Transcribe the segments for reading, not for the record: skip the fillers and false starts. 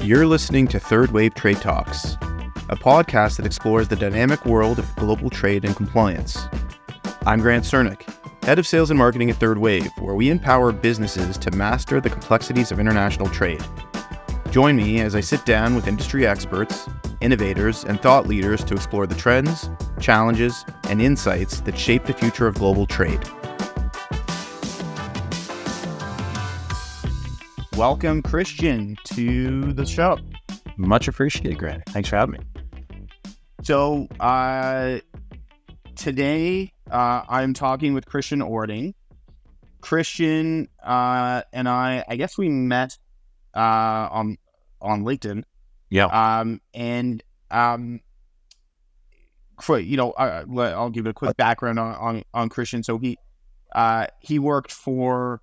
You're listening to 3rd Wave Trade Talks, a podcast that explores the dynamic world of global trade and compliance. I'm Grant Cernick, Head of Sales and Marketing at 3rd Wave, where we empower businesses to master the complexities of international trade. Join me as I sit down with industry experts, innovators, and thought leaders to explore the trends, challenges, and insights that shape the future of global trade. Welcome, Kristian, to the show. Much appreciated, Grant. Thanks for having me. So today I'm talking with Kristian Ording. Kristian and I guess we met on LinkedIn. Yeah. I'll give a quick background on Kristian. So he worked for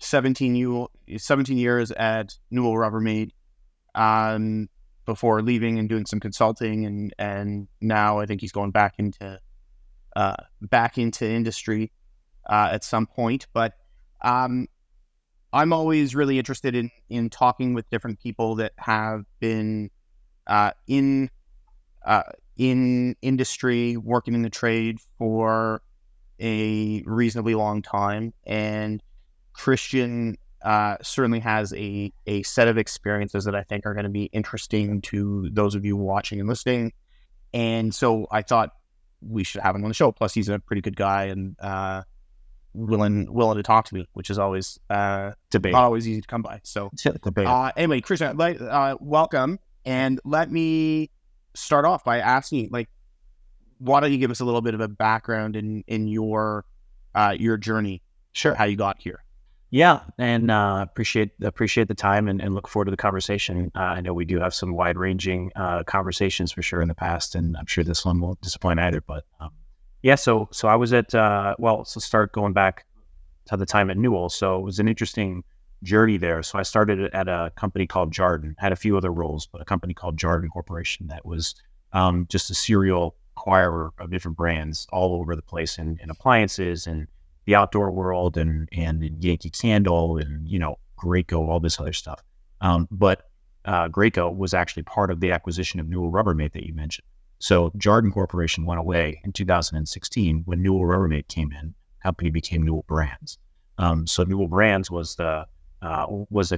17 years at Newell Rubbermaid before leaving and doing some consulting, and now I think he's going back into industry at some point. But I'm always really interested in talking with different people that have been in industry, working in the trade for a reasonably long time, and Kristian certainly has a set of experiences that I think are going to be interesting to those of you watching and listening. And so I thought we should have him on the show. Plus, he's a pretty good guy and willing to talk to me, which is always not always easy to come by. So anyway, Kristian, welcome. And let me start off by asking, why don't you give us a little bit of a background in your journey? Sure. How you got here. Yeah, and appreciate the time and look forward to the conversation. I know we do have some wide-ranging conversations for sure in the past, and I'm sure this one won't disappoint either. But so I was at start going back to the time at Newell. So it was an interesting journey there. So I started at a company called Jarden, had a few other roles, but a company called Jarden Corporation that was just a serial acquirer of different brands all over the place in appliances and the outdoor world and Yankee Candle and, Graco, all this other stuff. But Graco was actually part of the acquisition of Newell Rubbermaid that you mentioned. So Jarden Corporation went away in 2016 when Newell Rubbermaid came in. The company became Newell Brands. So Newell Brands was a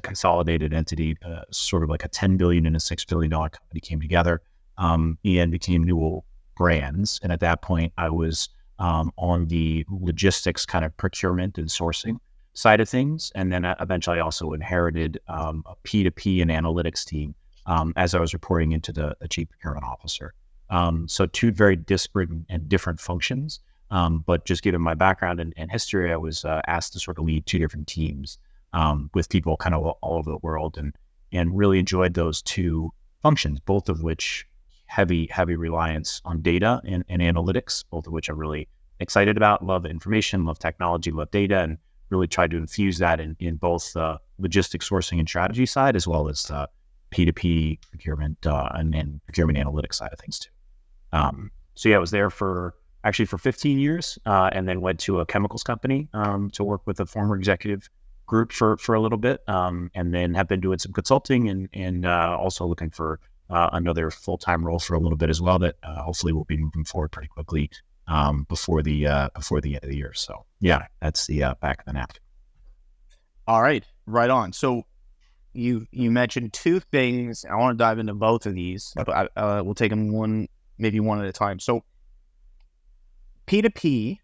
consolidated entity, sort of like a $10 billion and a $6 billion company came together and became Newell Brands. And at that point, I was on the logistics kind of procurement and sourcing side of things. And then eventually I also inherited a P2P and analytics team as I was reporting into the chief procurement officer. So two very disparate and different functions. But just given my background and history, I was asked to sort of lead two different teams with people kind of all over the world and really enjoyed those two functions, both of which heavy reliance on data and analytics, both of which I'm really excited about. Love information, love technology, love data, and really tried to infuse that in both the logistics sourcing and strategy side, as well as the P2P procurement and procurement analytics side of things too. I was there for 15 years and then went to a chemicals company to work with a former executive group for a little bit, and then have been doing some consulting and also looking for another full-time role for a little bit as well that hopefully will be moving forward pretty quickly before the end of the year. So yeah, that's the back of the napkin. All right, right on. So you mentioned two things. I want to dive into both of these, but we'll take them one at a time. So P2P,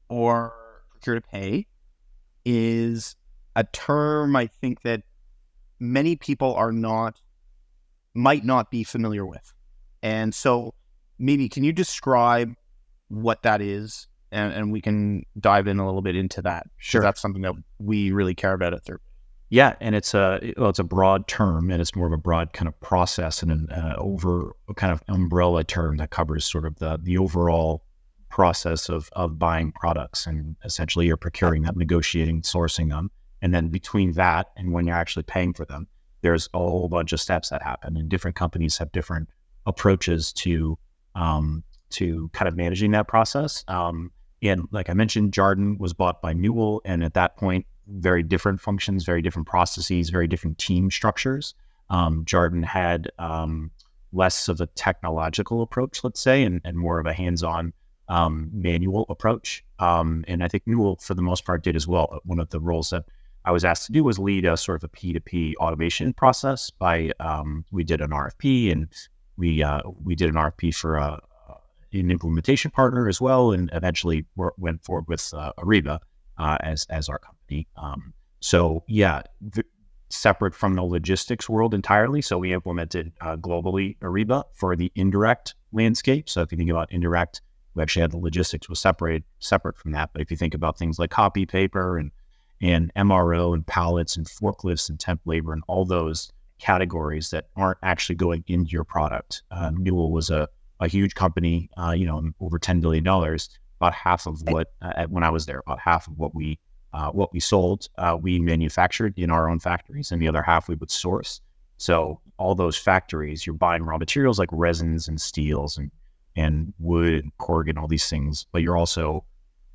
or procure to pay, is a term I think that many people might not be familiar with. And so maybe can you describe what that is, and we can dive in a little bit into that. Sure. That's something that we really care about at 3rd. Yeah, and it's a broad term, and it's more of a broad kind of process and an over kind of umbrella term that covers sort of the overall process of buying products, and essentially you're procuring them, negotiating, sourcing them, and then between that and when you're actually paying for them, there's a whole bunch of steps that happen, and different companies have different approaches to kind of managing that process. And like I mentioned, Jarden was bought by Newell, and at that point, very different functions, very different processes, very different team structures. Jarden had less of a technological approach, let's say, and more of a hands-on manual approach. And I think Newell, for the most part, did as well. One of the roles that I was asked to do was lead a sort of a P2P automation process by, we did an RFP, and we did an RFP for an implementation partner as well, and eventually went forward with Ariba as our company. Separate from the logistics world entirely. So we implemented globally Ariba for the indirect landscape. So if you think about indirect, we actually had the logistics was separate from that. But if you think about things like copy, paper, and MRO and pallets and forklifts and temp labor and all those categories that aren't actually going into your product, Newell was a huge company, over $10 billion. About half of what, when I was there, about half of what we sold, we manufactured in our own factories, and the other half we would source. So all those factories, you're buying raw materials like resins and steels and wood, cork, and all these things, but you're also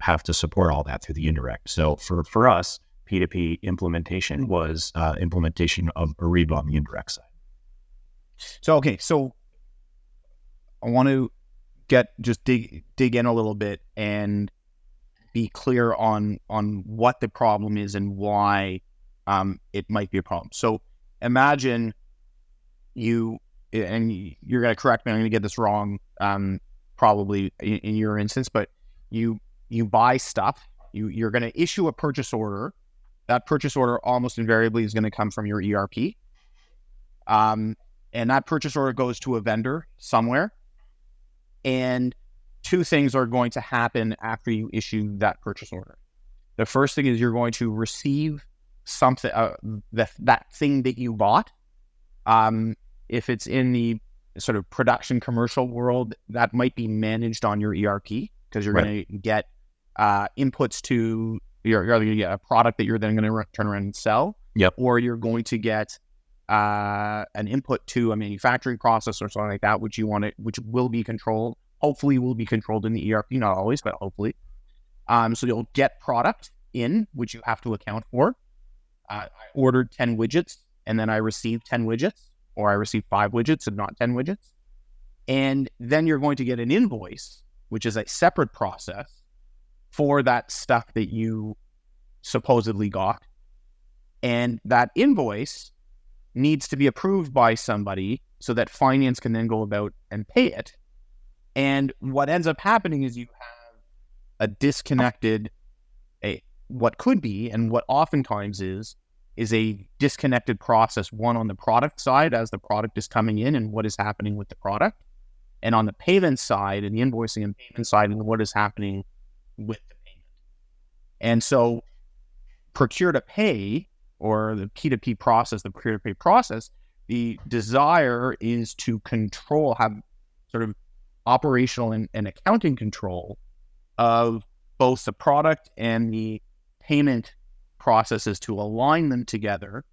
have to support all that through the indirect. So for us, P2P implementation was implementation of Ariba on the indirect side. So I want to dig in a little bit and be clear on what the problem is and why it might be a problem. So imagine you're going to correct me, I'm going to get this wrong, probably in your instance, but you buy stuff, you're going to issue a purchase order. That purchase order almost invariably is going to come from your ERP. And that purchase order goes to a vendor somewhere. And two things are going to happen after you issue that purchase order. The first thing is you're going to receive something, that thing that you bought. If it's in the sort of production commercial world, that might be managed on your ERP, because you're going to get inputs to, you're either going to get a product that you're then going to turn around and sell, or you're going to get an input to a manufacturing process or something like that, which will be controlled. Hopefully will be controlled in the ERP, not always, but hopefully. So you'll get product in, which you have to account for. I ordered 10 widgets, and then I received 10 widgets, or I received 5 widgets and not 10 widgets. And then you're going to get an invoice, which is a separate process for that stuff that you supposedly got. And that invoice needs to be approved by somebody so that finance can then go about and pay it. And what ends up happening is you have a disconnected, what could be, and what oftentimes is a disconnected process, one on the product side as the product is coming in and what is happening with the product, and on the payment side and the invoicing and payment side and what is happening with the payment. And so procure to pay, or the P2P process, the procure to pay process, the desire is to control, have sort of operational and accounting control of both the product and the payment processes, to align them together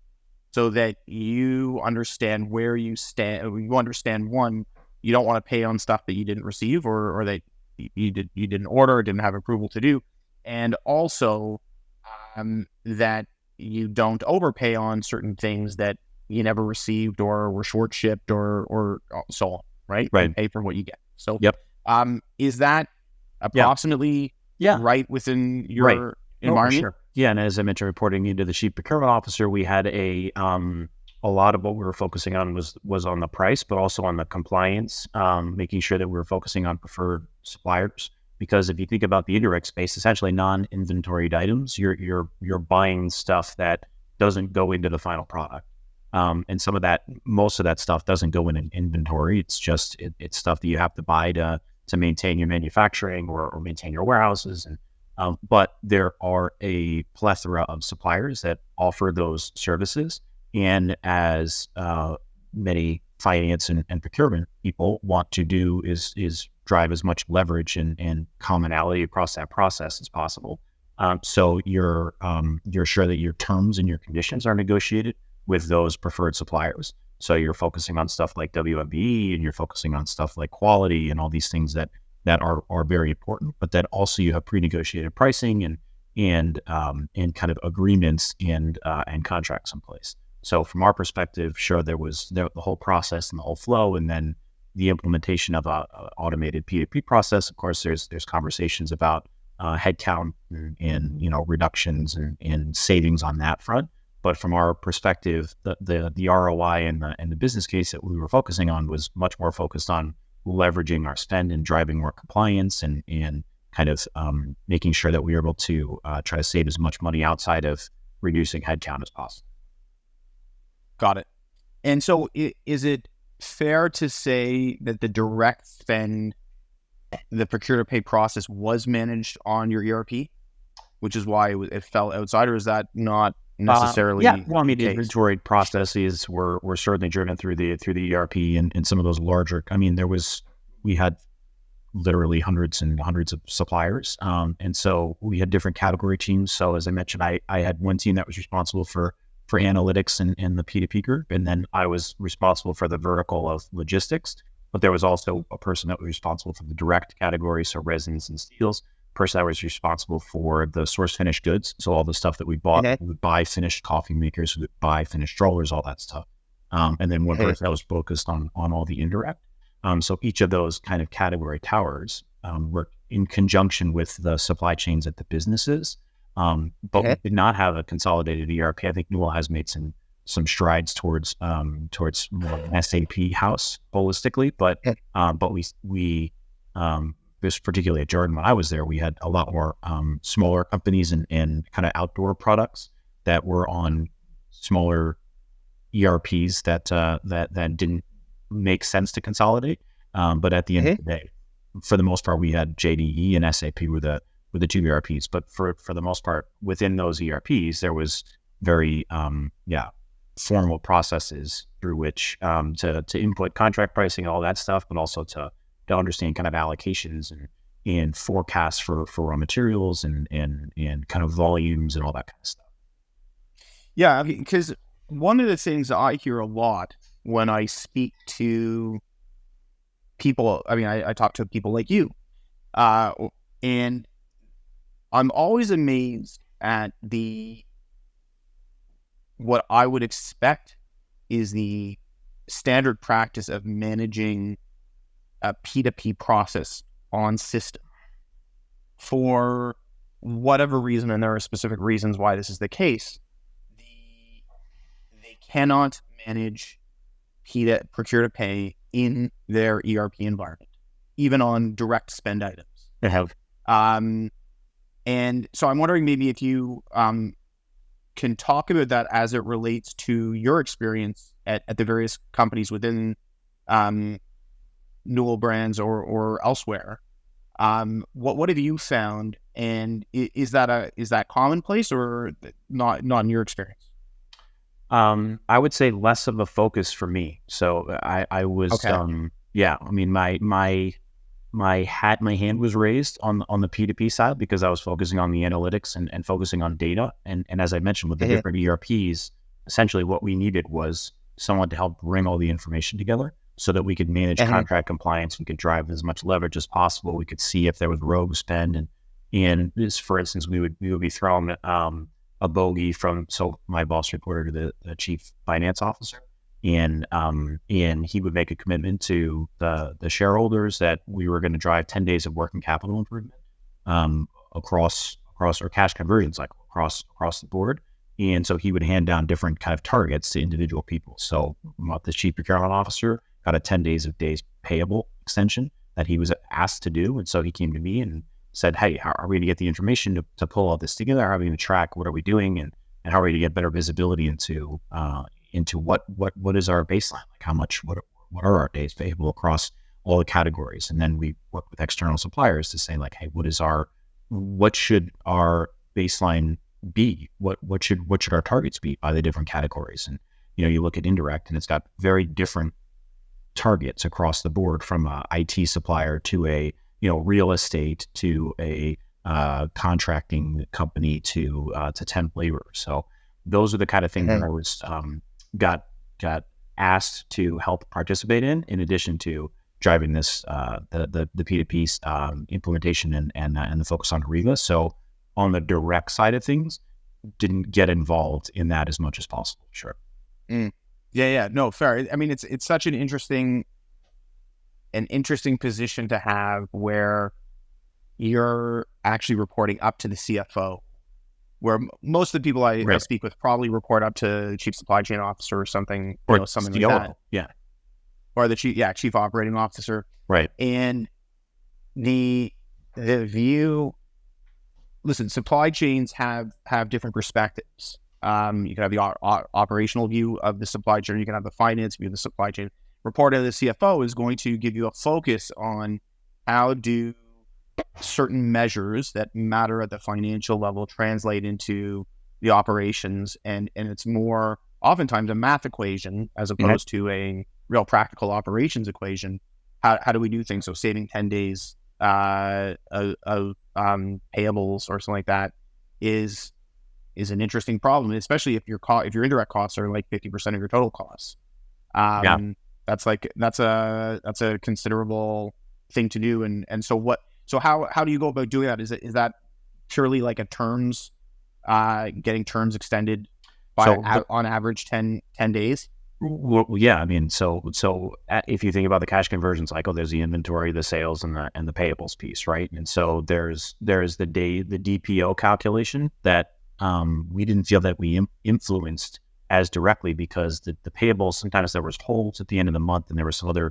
so that you understand where you stand. You understand, one, you don't want to pay on stuff that you didn't receive or that you didn't order or didn't have approval to do, and also that you don't overpay on certain things that you never received or were short shipped or so on, right? You pay for what you get. So, is that approximately right within your environment? Sure. Yeah, and as I mentioned, reporting into the chief procurement officer, we had a lot of what we were focusing on was on the price, but also on the compliance, making sure that we were focusing on preferred suppliers. Because if you think about the indirect space, essentially non-inventoried items, you're buying stuff that doesn't go into the final product. And most of that stuff doesn't go in an inventory. It's just, it's stuff that you have to buy to maintain your manufacturing or maintain your warehouses. And, but there are a plethora of suppliers that offer those services. And as many finance and procurement people want to do is drive as much leverage and commonality across that process as possible. So you're sure that your terms and your conditions are negotiated with those preferred suppliers. So you're focusing on stuff like WMBE, and you're focusing on stuff like quality and all these things that are very important, but that also you have pre-negotiated pricing and kind of agreements and contracts in place. So from our perspective, sure, there was the whole process and the whole flow, and then the implementation of a automated P2P process. Of course, there's conversations about headcount and reductions and savings on that front. But from our perspective, the ROI and the business case that we were focusing on was much more focused on leveraging our spend and driving more compliance and kind of making sure that we were able to try to save as much money outside of reducing headcount as possible. Got it. And so is it fair to say that the direct spend, the procure to pay process was managed on your ERP, which is why it fell outside, or is that not necessarily? Well, I mean, the inventory processes were certainly driven through the ERP and some of those larger. I mean, we had literally hundreds and hundreds of suppliers, and so we had different category teams. So as I mentioned, I had one team that was responsible for analytics and the P2P group, and then I was responsible for the vertical of logistics. But there was also a person that was responsible for the direct category, so resins and steels. Person that was responsible for the source finished goods, so all the stuff that we bought. We would buy finished coffee makers, we would buy finished strollers, all that stuff. And then one person that was focused on all the indirect. So each of those kind of category towers worked in conjunction with the supply chains at the businesses. But we did not have a consolidated ERP. I think Newell has made some strides towards more of an SAP house holistically, but we this particularly at Jordan, when I was there, we had a lot more smaller companies and kind of outdoor products that were on smaller ERPs that didn't make sense to consolidate. But at the end of the day, for the most part, we had JDE and SAP were the two ERPs. But for the most part, within those ERPs, there was very formal processes through which to input contract pricing, all that stuff, but also to understand kind of allocations and forecasts for raw materials and kind of volumes and all that kind of stuff. Yeah, because one of the things I hear a lot when I speak to people, I talk to people like you, and I'm always amazed at what I would expect is the standard practice of managing a P2P process on system. For whatever reason, and there are specific reasons why this is the case, they cannot manage procure to pay in their ERP environment, even on direct spend items. They have. And so I'm wondering maybe if you can talk about that as it relates to your experience at the various companies within Newell Brands or elsewhere. What have you found, and is that commonplace or not in your experience? I would say less of a focus for me. So I was my hand was raised on the P2P side because I was focusing on the analytics and focusing on data. And as I mentioned with the different ERPs, essentially what we needed was someone to help bring all the information together so that we could manage contract compliance. We could drive as much leverage as possible. We could see if there was rogue spend. And this, for instance, we would be throwing a bogey so my boss reported to the chief finance officer. And he would make a commitment to the shareholders that we were going to drive 10 days of working capital improvement across our cash conversion cycle across the board. And so he would hand down different kind of targets to individual people. So the chief procurement officer got a 10 days payable extension that he was asked to do. And so he came to me and said, hey, how are we going to get the information to pull all this together? How are we going to track? What are we doing? And how are we going to get better visibility into what is our baseline? Like how much, what are our days payable across all the categories? And then we work with external suppliers to say like, hey, what should our baseline be? What should our targets be by the different categories? And, you look at indirect and it's got very different targets across the board, from a IT supplier to a, real estate to a contracting company to temp labor. So those are the kind of things that I was got asked to help participate in addition to driving this the P2P implementation and the focus on Ariba. So on the direct side of things, didn't get involved in that as much as possible. Sure. Mm. Yeah. No, fair. I mean, it's such an interesting position to have where you're actually reporting up to the CFO, where most of the people I Really? speak with probably report up to the chief supply chain officer or something, Or something like COO. that, Yeah. or the chief operating officer. Right. And the view, listen, supply chains have different perspectives. You can have the operational view of the supply chain. You can have the finance view of the supply chain. Reporting to the CFO is going to give you a focus on how do certain measures that matter at the financial level translate into the operations, and it's more oftentimes a math equation as opposed to a real practical operations equation. How do we do things? So saving 10 days of payables or something like that is an interesting problem, especially if your indirect costs are like 50% of your total costs. Yeah. That's a considerable thing to do. And so how do you go about doing that? Is that purely like a terms, getting terms extended by on average 10 days? Well, yeah, I mean, so if you think about the cash conversion cycle, there's the inventory, the sales, and the payables piece, right? And so there's the DPO calculation that we didn't feel that we influenced as directly, because the payables, sometimes there was holds at the end of the month, and there was some other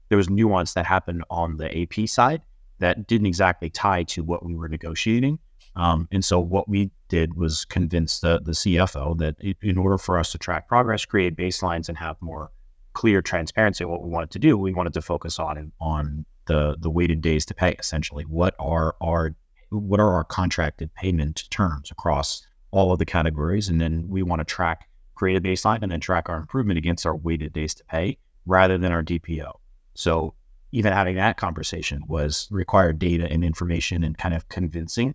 there was nuance that happened on the AP side that didn't exactly tie to what we were negotiating. And so what we did was convince the CFO that in order for us to track progress, create baselines, and have more clear transparency of what we wanted to do, we wanted to focus on the weighted days to pay. Essentially, what are our contracted payment terms across all of the categories, and then we want to create a baseline, and then track our improvement against our weighted days to pay rather than our DPO. So even having that conversation required data and information and kind of convincing.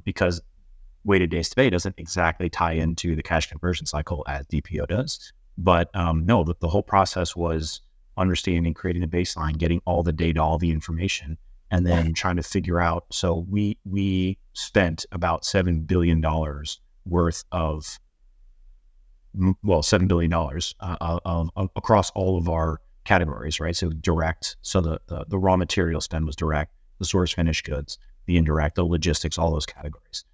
Because weighted days to pay doesn't exactly tie into the cash conversion cycle as DPO does. But no, the whole process was understanding, creating a baseline, getting all the data, all the information, and then trying to figure out. So we spent about $7 billion worth of, $7 billion across all of our categories, right? So direct, so the raw material spend was direct, the source finished goods, the indirect, the logistics, all those categories.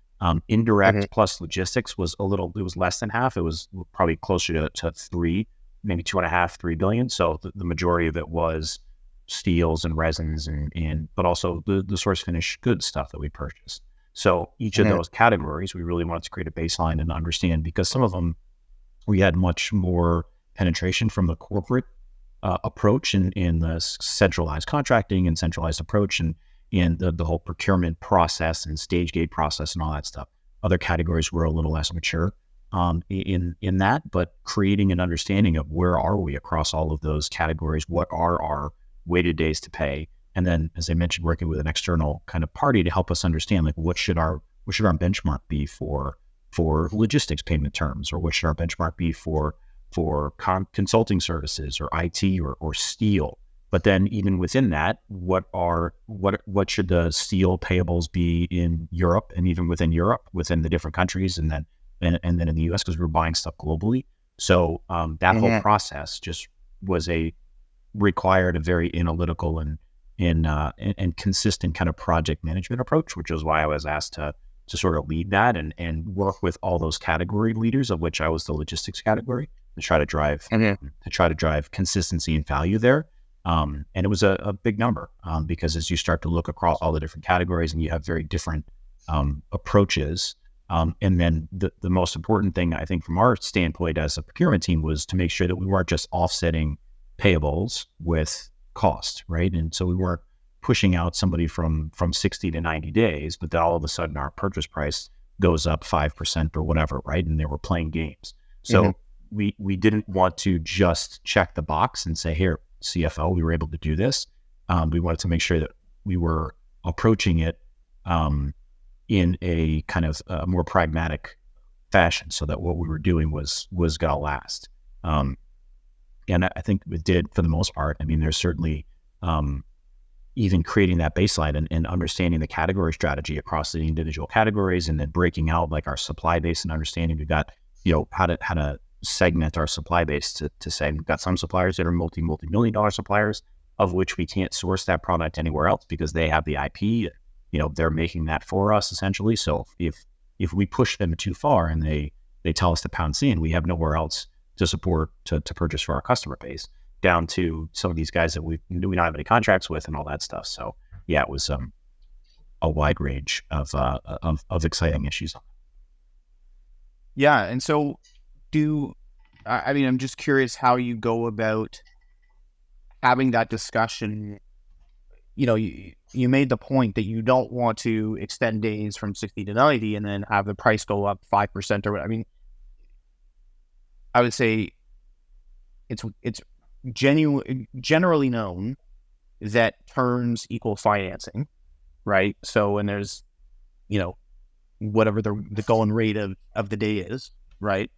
Indirect plus logistics was it was less than half. It was probably closer to three, maybe 2.5, 3 billion. So the majority of it was steels and resins but also the source finished goods stuff that we purchased. So each of those categories, we really wanted to create a baseline and understand, because some of them we had much more penetration from the corporate approach in the centralized contracting and centralized approach, and the whole procurement process and stage gate process and all that stuff. Other categories were a little less mature in that, but creating an understanding of where are we across all of those categories, what are our weighted days to pay, and then, as I mentioned, working with an external kind of party to help us understand, like, what should our benchmark be for logistics payment terms, or what should our benchmark be for consulting services or IT or steel. But then even within that, what should the steel payables be in Europe, and even within Europe, within the different countries, and then in the US, because we're buying stuff globally. So that whole process just required a very analytical and consistent kind of project management approach, which is why I was asked to sort of lead that and work with all those category leaders, of which I was the logistics category, to try to drive consistency and value there. And it was a big number, because as you start to look across all the different categories, and you have very different approaches, and then the most important thing, I think, from our standpoint as a procurement team, was to make sure that we weren't just offsetting payables with cost, right? And so we weren't pushing out somebody from 60 to 90 days, but then all of a sudden our purchase price goes up 5% or whatever, right? And they were playing games. So we didn't want to just check the box and say, here, CFO, we were able to do this. We wanted to make sure that we were approaching it in a kind of more pragmatic fashion, so that what we were doing was going to last. And I think it did, for the most part. I mean, there's certainly even creating that baseline and understanding the category strategy across the individual categories, and then breaking out like our supply base and understanding we've got, how to segment our supply base to say we've got some suppliers that are multi-million dollar suppliers of which we can't source that product anywhere else because they have the IP. They're making that for us essentially. So if we push them too far and they tell us to pounce in, we have nowhere else to support to purchase for our customer base, down to some of these guys that we don't have any contracts with and all that stuff. So yeah, it was a wide range of exciting issues. Yeah, and so I'm just curious how you go about having that discussion. You made the point that you don't want to extend days from 60 to 90 and then have the price go up 5% or what. I mean, I would say it's generally known that terms equal financing, right? So when there's, whatever the going rate of the day is, right?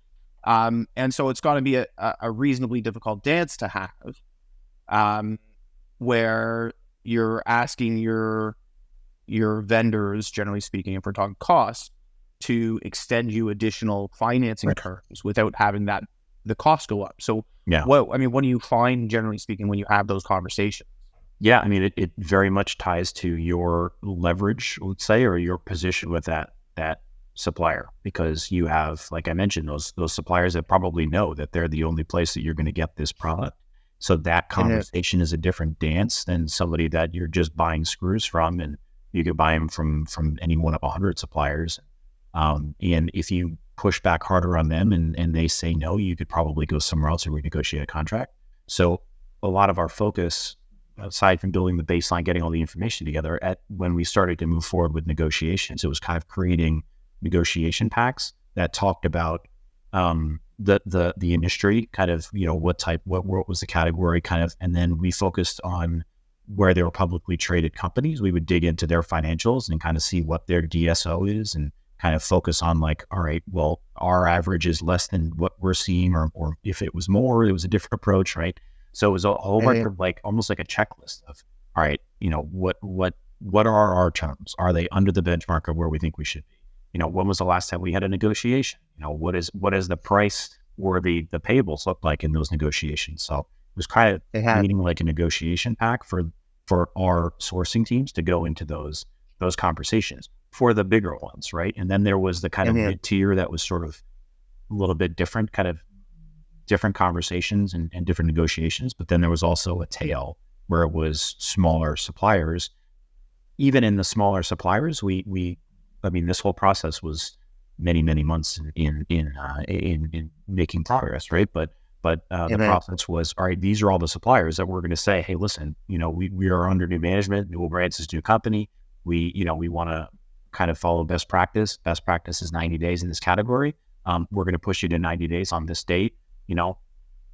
And so it's got to be a reasonably difficult dance to have, where you're asking your vendors, generally speaking, if we're talking costs, to extend you additional financing terms without having the cost go up. So yeah, what do you find, generally speaking, when you have those conversations? Yeah, I mean, it very much ties to your leverage, let's say, or your position with that supplier, because you have, like I mentioned, those suppliers that probably know that they're the only place that you're going to get this product. So that conversation is a different dance than somebody that you're just buying screws from, and you could buy them from any one of 100 suppliers. And if you push back harder on them and they say no, you could probably go somewhere else or renegotiate a contract. So a lot of our focus, aside from building the baseline, getting all the information together, when we started to move forward with negotiations, it was kind of creating negotiation packs that talked about the industry, kind of, what was the category, kind of, and then we focused on where they were publicly traded companies. We would dig into their financials and kind of see what their DSO is and kind of focus on, like, all right, well, our average is less than what we're seeing, or if it was more, it was a different approach, right? So it was a whole bunch of, like, almost like a checklist of, all right, what are our terms? Are they under the benchmark of where we think we should be? When was the last time we had a negotiation? What is the price or the payables look like in those negotiations? So it was kind of creating like a negotiation pack for our sourcing teams to go into those conversations for the bigger ones, right? And then there was the kind of mid-tier that was sort of a little bit different, kind of different conversations and different negotiations. But then there was also a tail where it was smaller suppliers. Even in the smaller suppliers, this whole process was many months in making progress, right? But the process was, all right, these are all the suppliers that we're going to say, hey, listen, we are under new management. Newell Brands is a new company. We want to kind of follow best practice. Best practice is 90 days in this category. We're going to push you to 90 days on this date.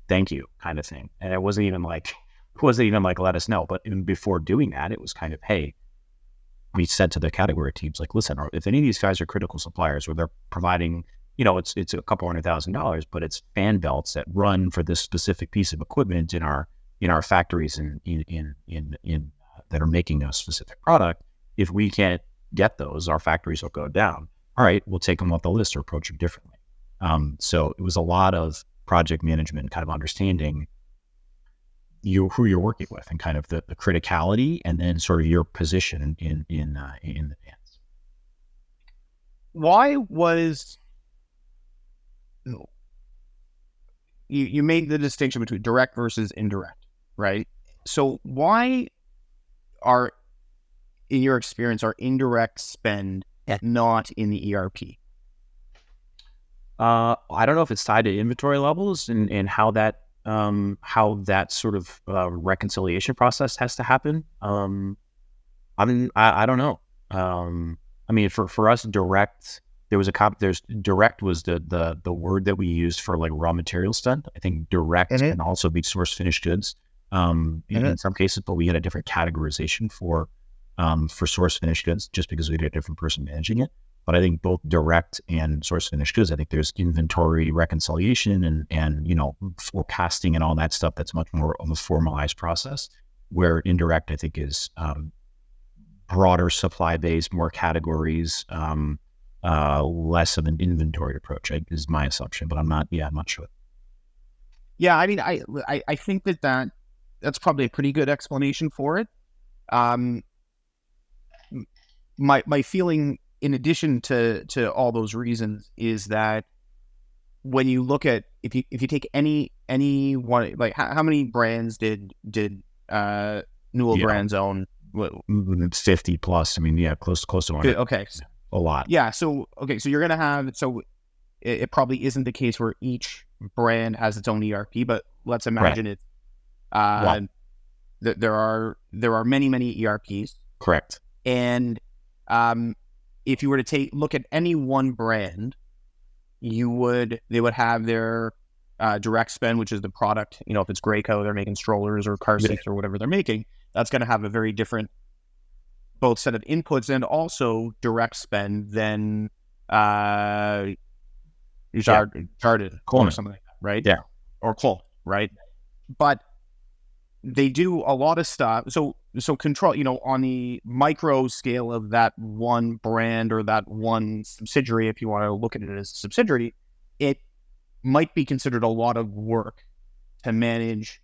Thank you, kind of thing. And it wasn't even like let us know. But even before doing that, it was kind of, hey, we said to the category teams, like, listen, if any of these guys are critical suppliers where they're providing, it's a couple $100,000, but it's fan belts that run for this specific piece of equipment in our factories in that are making a specific product. If we can't get those, our factories will go down. All right, we'll take them off the list or approach them differently. So it was a lot of project management, kind of understanding who you're working with and kind of the criticality, and then sort of your position in the dance. Why was you made the distinction between direct versus indirect, right? So why are, in your experience, are indirect spend not in the ERP? I don't know if it's tied to inventory levels and how that sort of reconciliation process has to happen. I don't know. For us, direct, direct was the word that we used for, like, raw material spend. I think direct can also be source finished goods in some cases, but we had a different categorization for source finished goods just because we had a different person managing it. But I think both direct and source finished goods, I think there's inventory reconciliation and forecasting and all that stuff that's much more of a formalized process, where indirect, I think, is broader supply base, more categories, less of an inventory approach, is my assumption, but I'm not sure. Yeah, I mean, I think that's probably a pretty good explanation for it. Um, my feeling, in addition to all those reasons, is that when you look at if you take any one, like how many brands did Newell Brands own? 50 plus. I mean, yeah, close to 100. Okay, A lot. yeah. So you're gonna have it probably isn't the case where each brand has its own ERP, but let's imagine it. There are many ERPs. Correct. And if you were to look at any one brand, they would have their direct spend, which is the product. If it's Graco, they're making strollers or car seats or whatever they're making. That's going to have a very different both set of inputs and also direct spend than Jardin Coleman or something like that, right? Yeah, or Coleman, right? But they do a lot of stuff. So control, on the micro scale of that one brand or that one subsidiary, if you want to look at it as a subsidiary, it might be considered a lot of work to manage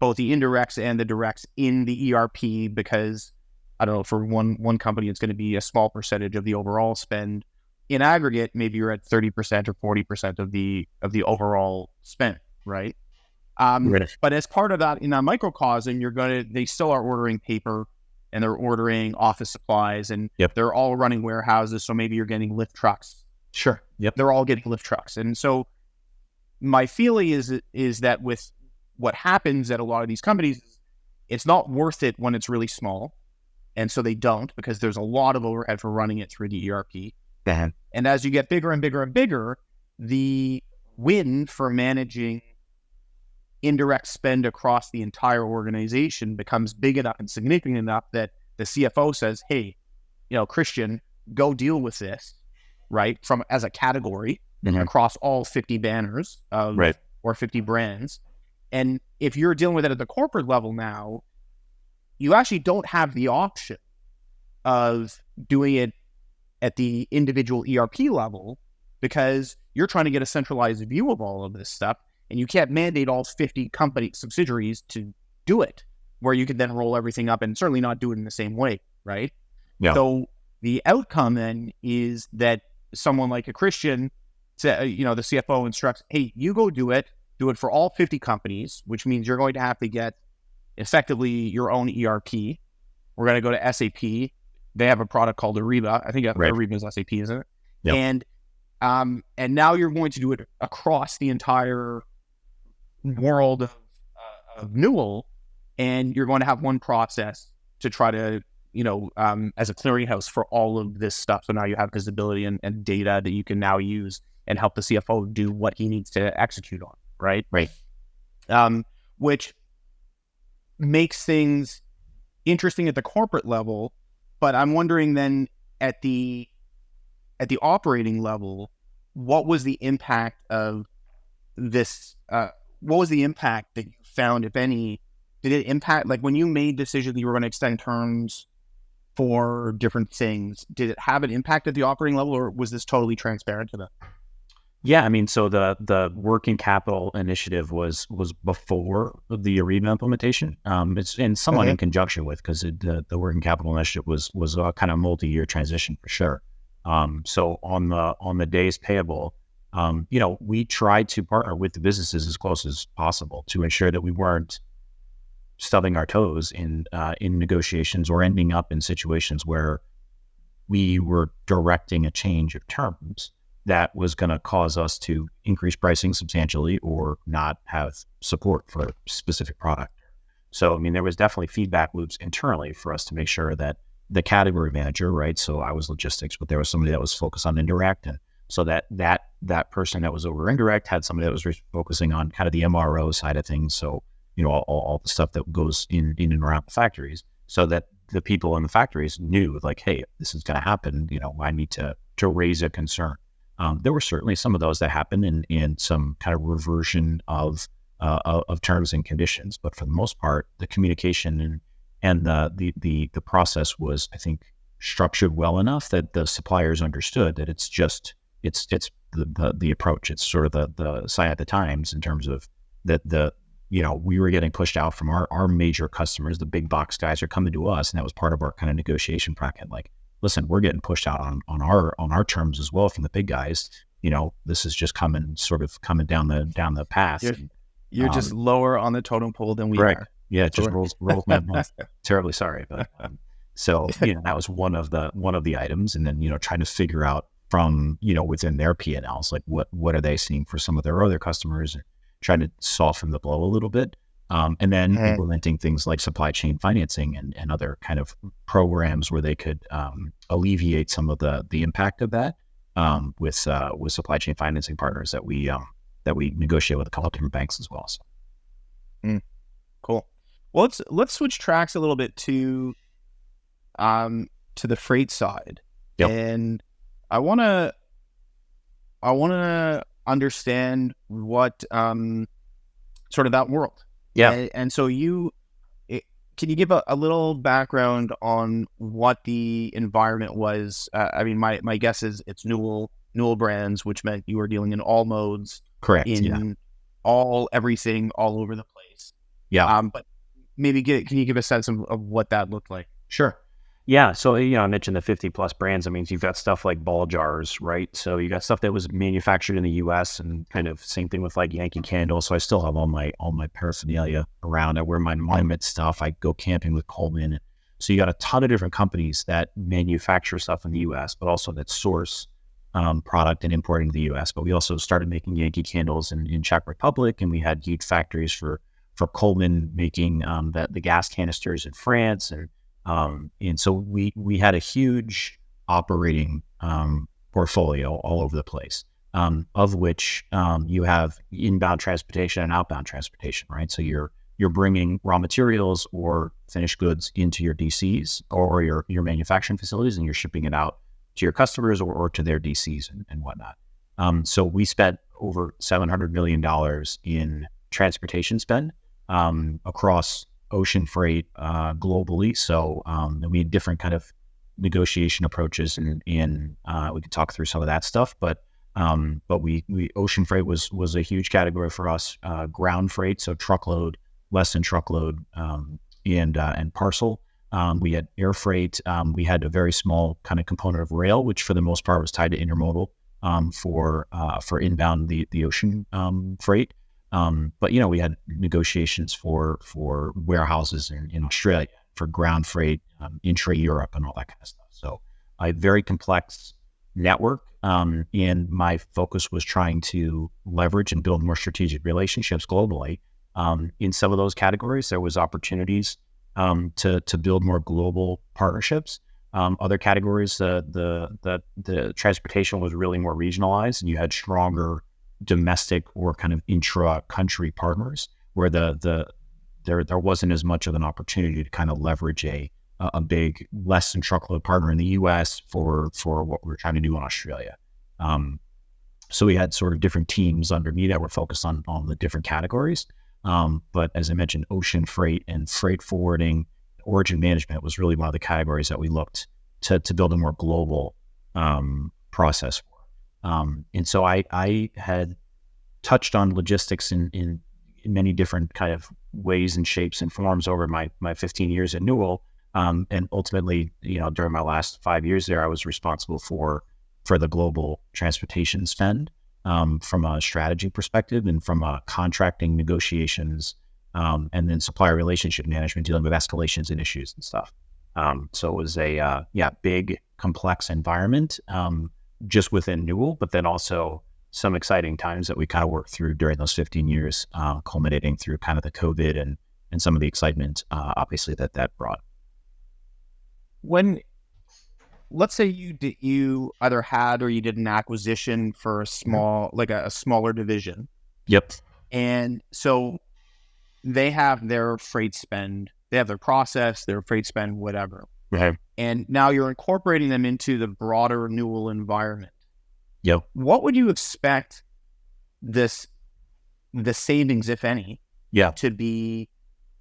both the indirects and the directs in the ERP, because I don't know, for one company, it's going to be a small percentage of the overall spend. In aggregate, maybe you're at 30% or 40% of the overall spend, right? But as part of that, in that microcosm, they still are ordering paper and they're ordering office supplies, and they're all running warehouses. So maybe you're getting lift trucks. Sure. Yep. They're all getting lift trucks. And so my feeling is that with what happens at a lot of these companies, it's not worth it when it's really small. And so they don't, because there's a lot of overhead for running it through the ERP. And as you get bigger and bigger and bigger, the win for managing indirect spend across the entire organization becomes big enough and significant enough that the CFO says, hey, Kristian, go deal with this, right? As a category across all 50 banners or 50 brands. And if you're dealing with it at the corporate level now, you actually don't have the option of doing it at the individual ERP level, because you're trying to get a centralized view of all of this stuff, and you can't mandate all 50 company subsidiaries to do it, where you could then roll everything up and certainly not do it in the same way, right? Yeah. So the outcome then is that someone like a Kristian, the CFO instructs, hey, you go do it for all 50 companies, which means you're going to have to get effectively your own ERP. We're going to go to SAP. They have a product called Ariba. I think Ariba is SAP, isn't it? Yep. And now you're going to do it across the entire world of Newell, and you're going to have one process to try to, as a clearinghouse for all of this stuff. So now you have visibility and data that you can now use and help the CFO do what he needs to execute on, right? Right. Which makes things interesting at the corporate level, but I'm wondering then at the operating level, what was the impact of this? What was the impact that you found, if any? Did it impact, like when you made decisions that you were going to extend terms for different things, did it have an impact at the operating level, or was this totally transparent to them? Yeah, I mean, so the working capital initiative was before the Ariba implementation. It's in somewhat in conjunction with, because the working capital initiative was a kind of multi-year transition for sure. So on the days payable, we tried to partner with the businesses as close as possible to ensure that we weren't stubbing our toes in negotiations or ending up in situations where we were directing a change of terms that was going to cause us to increase pricing substantially or not have support for a specific product. So, I mean, there was definitely feedback loops internally for us to make sure that the category manager, right? So I was logistics, but there was somebody that was focused on indirect. And so that person that was over indirect had somebody that was focusing on kind of the MRO side of things. So, all the stuff that goes in and around the factories, so that the people in the factories knew, like, hey, this is going to happen. I need to raise a concern. There were certainly some of those that happened in some kind of reversion of terms and conditions, but for the most part, the communication and the process was, I think, structured well enough that the suppliers understood that it's the approach. It's sort of the sign of the times in terms of that we were getting pushed out from our major customers. The big box guys are coming to us, and that was part of our kind of negotiation bracket. Like, listen, we're getting pushed out on our terms as well from the big guys. This is just coming down the path. You're just lower on the totem pole than we correct. are. Yeah, it just rolls my mouth. Terribly sorry, but so that was one of the items, and then trying to figure out from within their P&Ls, like what are they seeing for some of their other customers, and trying to soften the blow a little bit, and then implementing things like supply chain financing and other kind of programs where they could alleviate some of the impact of that with supply chain financing partners that we negotiate with a couple of different banks as well. So. Cool. Well, let's switch tracks a little bit to the freight side. Yep. And I want to understand what sort of that world. Yeah. And so can you give a little background on what the environment was? I mean, my guess is it's Newell Brands, which meant you were dealing in all modes. Correct. In everything all over the place. Yeah. But maybe can you give a sense of what that looked like? Sure. Yeah. So, I mentioned the 50 plus brands. I mean, you've got stuff like ball jars, right? So you got stuff that was manufactured in the US, and kind of same thing with like Yankee Candle. So I still have all my paraphernalia around. I wear my monument stuff. I go camping with Coleman. So you got a ton of different companies that manufacture stuff in the US, but also that source product and import into the US. But we also started making Yankee Candles in Czech Republic, and we had huge factories for Coleman making the gas canisters in France, and so we had a huge operating portfolio all over the place, of which you have inbound transportation and outbound transportation, right? So you're bringing raw materials or finished goods into your DCs or your manufacturing facilities, and you're shipping it out to your customers or to their DCs and whatnot. So we spent over $700 million in transportation spend across ocean freight globally. So we had different kind of negotiation approaches, and we could talk through some of that stuff. But we ocean freight was a huge category for us. Ground freight, so truckload, less than truckload, and parcel. We had air freight. We had a very small kind of component of rail, which for the most part was tied to intermodal for inbound the ocean freight. But we had negotiations for warehouses in Australia, for ground freight, intra-Europe, and all that kind of stuff. So a very complex network, and my focus was trying to leverage and build more strategic relationships globally. In some of those categories, there was opportunities to build more global partnerships. Other categories, the transportation was really more regionalized, and you had stronger domestic or kind of intra-country partners, where there wasn't as much of an opportunity to kind of leverage a big less than truckload partner in the US for what we were trying to do in Australia. So we had sort of different teams under me that were focused on the different categories. But as I mentioned, ocean freight and freight forwarding, origin management was really one of the categories that we looked to build a more global process for. And so I had touched on logistics in many different kind of ways and shapes and forms over my 15 years at Newell. And ultimately, during my last 5 years there, I was responsible for the global transportation spend, from a strategy perspective and from a contracting negotiations, and then supplier relationship management, dealing with escalations and issues and stuff. So it was a big, complex environment, just within Newell, but then also some exciting times that we kind of worked through during those 15 years, culminating through kind of the COVID and some of the excitement, obviously that brought. When, let's say you either had or you did an acquisition for a smaller division. Yep. And so they have their freight spend, they have their process, their freight spend, whatever. Right. And now you're incorporating them into the broader Newell environment. Yep. What would you expect the savings, if any, to be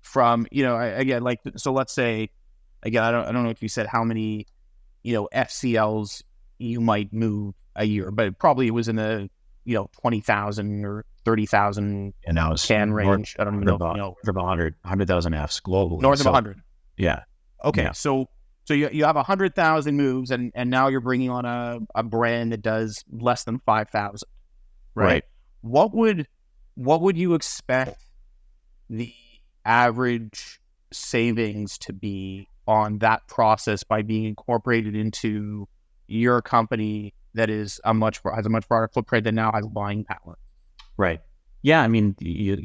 from, again, like, so let's say, again, I don't know if you said how many, FCLs you might move a year, but probably it was in the, 20,000 or 30,000 And now it's can range. I don't even know. north of 100,000 Fs globally. North of 100. Yeah. Okay. Yeah. So you have 100,000 moves, and now you're bringing on a brand that does less than 5,000. Right. What would you expect the average savings to be on that process by being incorporated into your company that has a much broader footprint and now has buying power? Right. Yeah. I mean,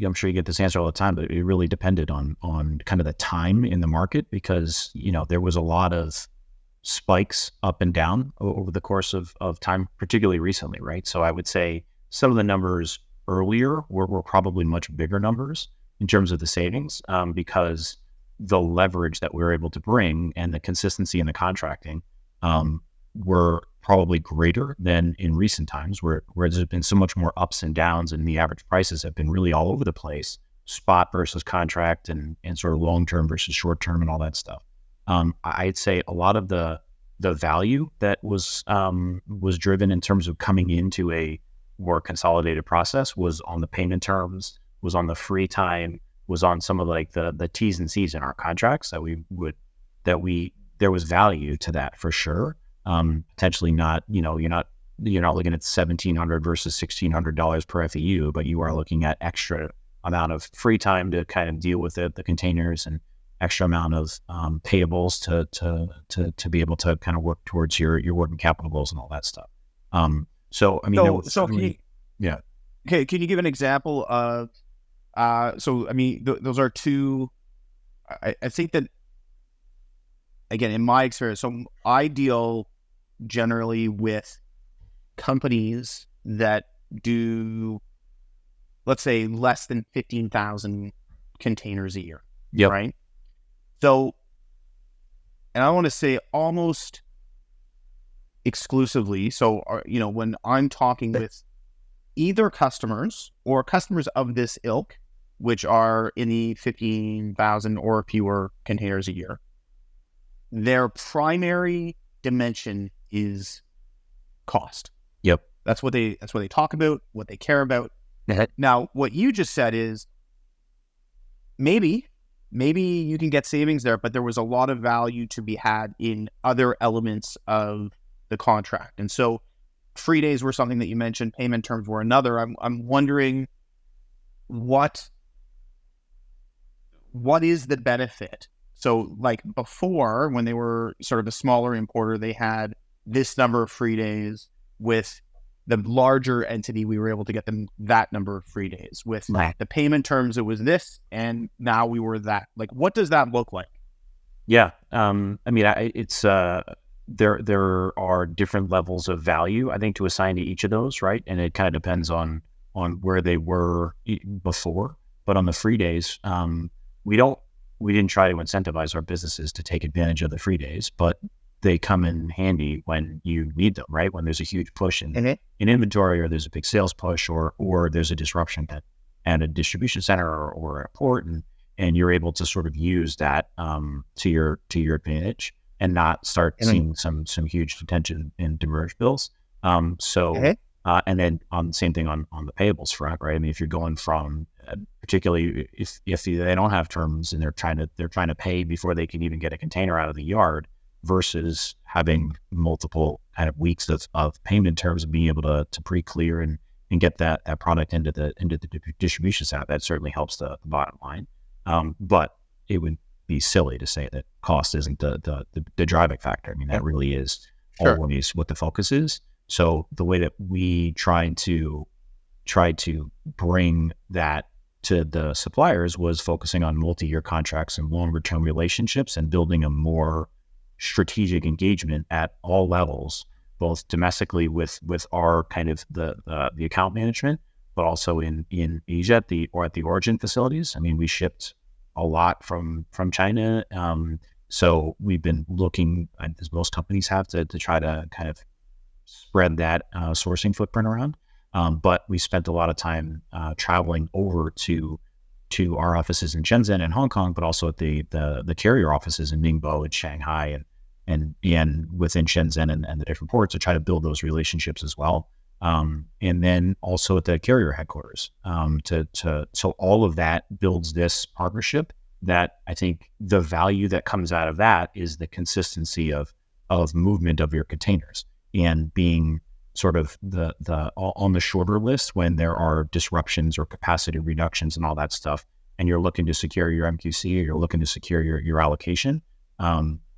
I'm sure you get this answer all the time, but it really depended on kind of the time in the market, because, there was a lot of spikes up and down over the course of time, particularly recently. Right. So I would say some of the numbers earlier were probably much bigger numbers in terms of the savings, because the leverage that we were able to bring and the consistency in the contracting were probably greater than in recent times, where there's been so much more ups and downs, and the average prices have been really all over the place, spot versus contract, and sort of long-term versus short-term and all that stuff. I'd say a lot of the value that was driven in terms of coming into a more consolidated process was on the payment terms, was on the free time, was on some of like the T's and C's in our contracts there was value to that for sure. Potentially not, you're not looking at $1,700 versus $1,600 per FEU, but you are looking at extra amount of free time to kind of deal with the containers, and extra amount of payables to be able to kind of work towards your working capital goals and all that stuff. So I mean, yeah. Okay, can you give an example of? So I mean, those are two. I think that, again, in my experience, so I deal generally with companies that do, let's say, less than 15,000 containers a year. Yep. Right. So, and I want to say almost exclusively. So, when I'm talking with either customers or customers of this ilk, which are in the 15,000 or fewer containers a year, their primary dimension is cost. Yep. That's what they talk about, what they care about. Now, what you just said is maybe you can get savings there, but there was a lot of value to be had in other elements of the contract. And so free days were something that you mentioned, payment terms were another. I'm wondering what is the benefit? So like before, when they were sort of a smaller importer, they had this number of free days. With the larger entity, we were able to get them that number of free days. With the payment terms, it was this, and now we were that. Like, what does that look like? Yeah. I mean, it's there are different levels of value, I think, to assign to each of those, right? And it kind of depends on where they were before. But on the free days, we didn't try to incentivize our businesses to take advantage of the free days, but they come in handy when you need them, right? When there's a huge push in inventory, or there's a big sales push, or there's a disruption at a distribution center or a port, and you're able to sort of use that to your advantage and not start seeing some huge detention and demurrage bills. And then on the same thing on the payables front, right? I mean, if you're going from particularly if they don't have terms and they're trying to pay before they can even get a container out of the yard, versus having multiple kind of weeks of payment terms and being able to pre-clear and get that product into the distribution center, that certainly helps the bottom line. But it would be silly to say that cost isn't the driving factor. I mean, that really is always what the focus is. So the way that we try to bring that to the suppliers was focusing on multi-year contracts and longer-term relationships, and building a more strategic engagement at all levels, both domestically with our kind of the account management, but also in Asia at the origin facilities. I mean, we shipped a lot from China, so we've been looking, as most companies have, to try to kind of spread that sourcing footprint around. But we spent a lot of time traveling over to our offices in Shenzhen and Hong Kong, but also at the carrier offices in Ningbo and Shanghai and within Shenzhen and the different ports, to try to build those relationships as well. and then also at the carrier headquarters. So all of that builds this partnership that I think the value that comes out of that is the consistency of movement of your containers and being sort of the on the shorter list when there are disruptions or capacity reductions and all that stuff, and you're looking to secure your MQC or you're looking to secure your allocation.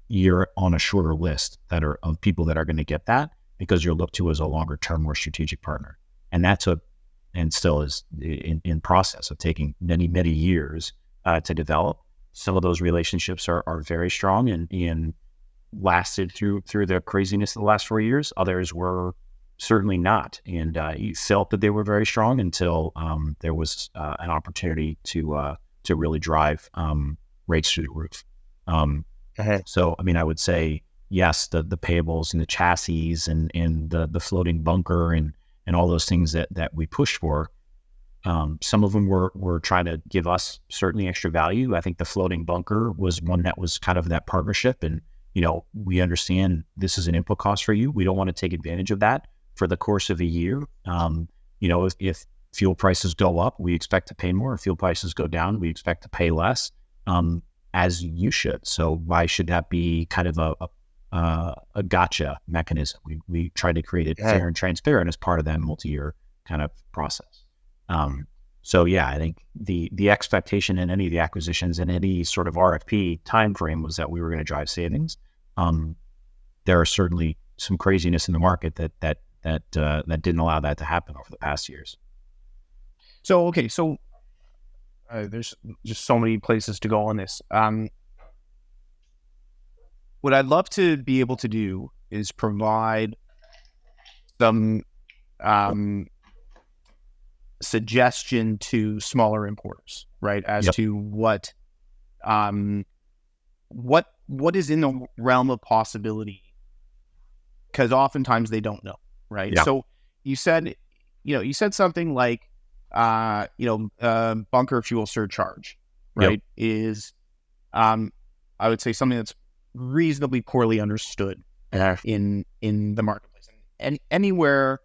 You're on a shorter list of people that are going to get that because you're looked to as a longer term, more strategic partner. And that's and still is in process of taking many, many years to develop. Some of those relationships are very strong and lasted through the craziness of the last 4 years. Others were certainly not. And you felt that they were very strong until there was an opportunity to really drive rates through the roof. So, I mean, I would say, yes, the payables and the chassis and the floating bunker and all those things that we push for. Some of them were trying to give us certainly extra value. I think the floating bunker was one that was kind of that partnership. And, we understand this is an input cost for you. We don't want to take advantage of that for the course of a year. If fuel prices go up, we expect to pay more. If fuel prices go down, we expect to pay less, as you should. So why should that be kind of a gotcha mechanism? We try to create it fair and transparent as part of that multi-year kind of process. I think the expectation in any of the acquisitions and any sort of RFP timeframe was that we were going to drive savings. There are certainly some craziness in the market that didn't allow that to happen over the past years. So there's just so many places to go on this. What I'd love to be able to do is provide some suggestion to smaller importers, right? As to what is in the realm of possibility, because oftentimes they don't know, right? Yeah. So you said something like, bunker fuel surcharge, right? Is, I would say something that's reasonably poorly understood in the marketplace, and anywhere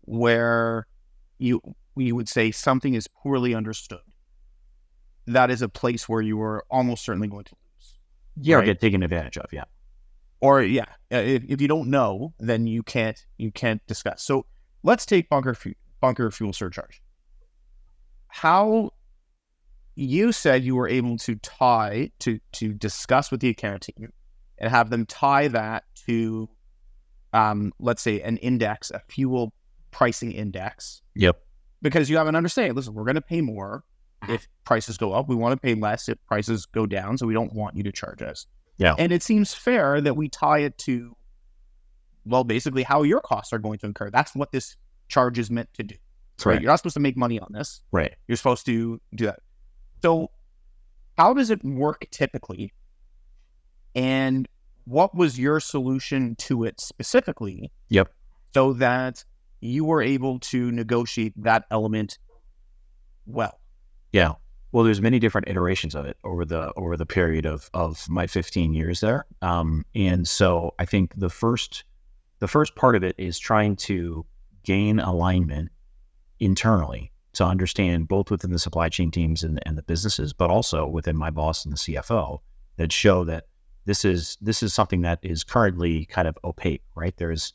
where you would say something is poorly understood, that is a place where you are almost certainly going to lose. Yeah, right? Or get taken advantage of. Yeah. Or if you don't know, then you can't discuss. So let's take bunker fuel surcharge. How you said you were able to discuss with the accounting team and have them tie that to, let's say, an index, a fuel pricing index. Yep. Because you have an understanding. Listen, we're going to pay more if prices go up. We want to pay less if prices go down. So we don't want you to charge us. Yeah. And it seems fair that we tie it to, well, basically how your costs are going to incur. That's what this charge is meant to do. Right. You're not supposed to make money on this. Right. You're supposed to do that. So how does it work typically? And what was your solution to it specifically? Yep. So that you were able to negotiate that element well. Yeah. Well, there's many different iterations of it over the period of my 15 years there. And so I think the first part of it is trying to gain alignment internally to understand both within the supply chain teams and the businesses, but also within my boss and the CFO, that show that this is something that is currently kind of opaque, right? There's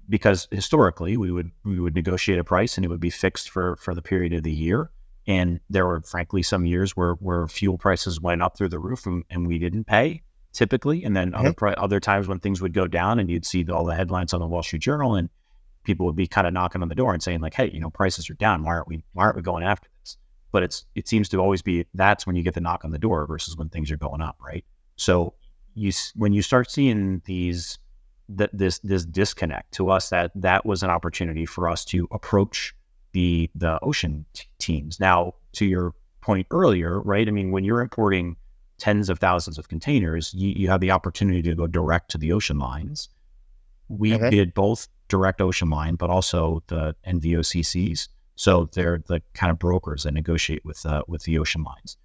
because historically we would negotiate a price and it would be fixed for the period of the year. And there were frankly some years where fuel prices went up through the roof and we didn't pay typically. And then other times when things would go down and you'd see all the headlines on the Wall Street Journal and people would be kind of knocking on the door and saying like, hey, prices are down. Why aren't we going after this? But it seems to always be that's when you get the knock on the door versus when things are going up, right? So when you start seeing this disconnect, to us, that was an opportunity for us to approach the ocean teams. Now, to your point earlier, right? I mean, when you're importing tens of thousands of containers, you have the opportunity to go direct to the ocean lines. We did both direct ocean line, but also the NVOCCs. So they're the kind of brokers that negotiate with the ocean lines.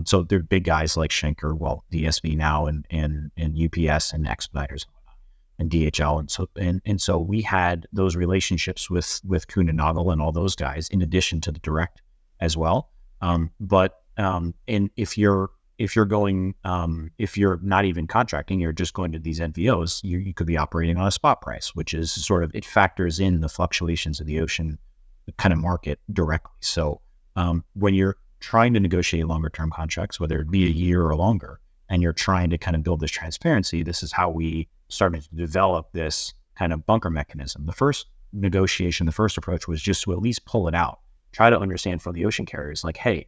So they're big guys like Schenker, DSV now, and UPS and Expeditors. and DHL, and so we had those relationships with Kuhn and Nagel and all those guys, in addition to the direct as well. And if you're going, if you're not even contracting, you're just going to these NVOs, you could be operating on a spot price, which is sort of, it factors in the fluctuations of the ocean kind of market directly. So when you're trying to negotiate longer term contracts, whether it be a year or longer, and you're trying to kind of build this transparency, this is how we started to develop this kind of bunker mechanism. The first negotiation, the first approach was just to at least pull it out, try to understand from the ocean carriers, like, hey,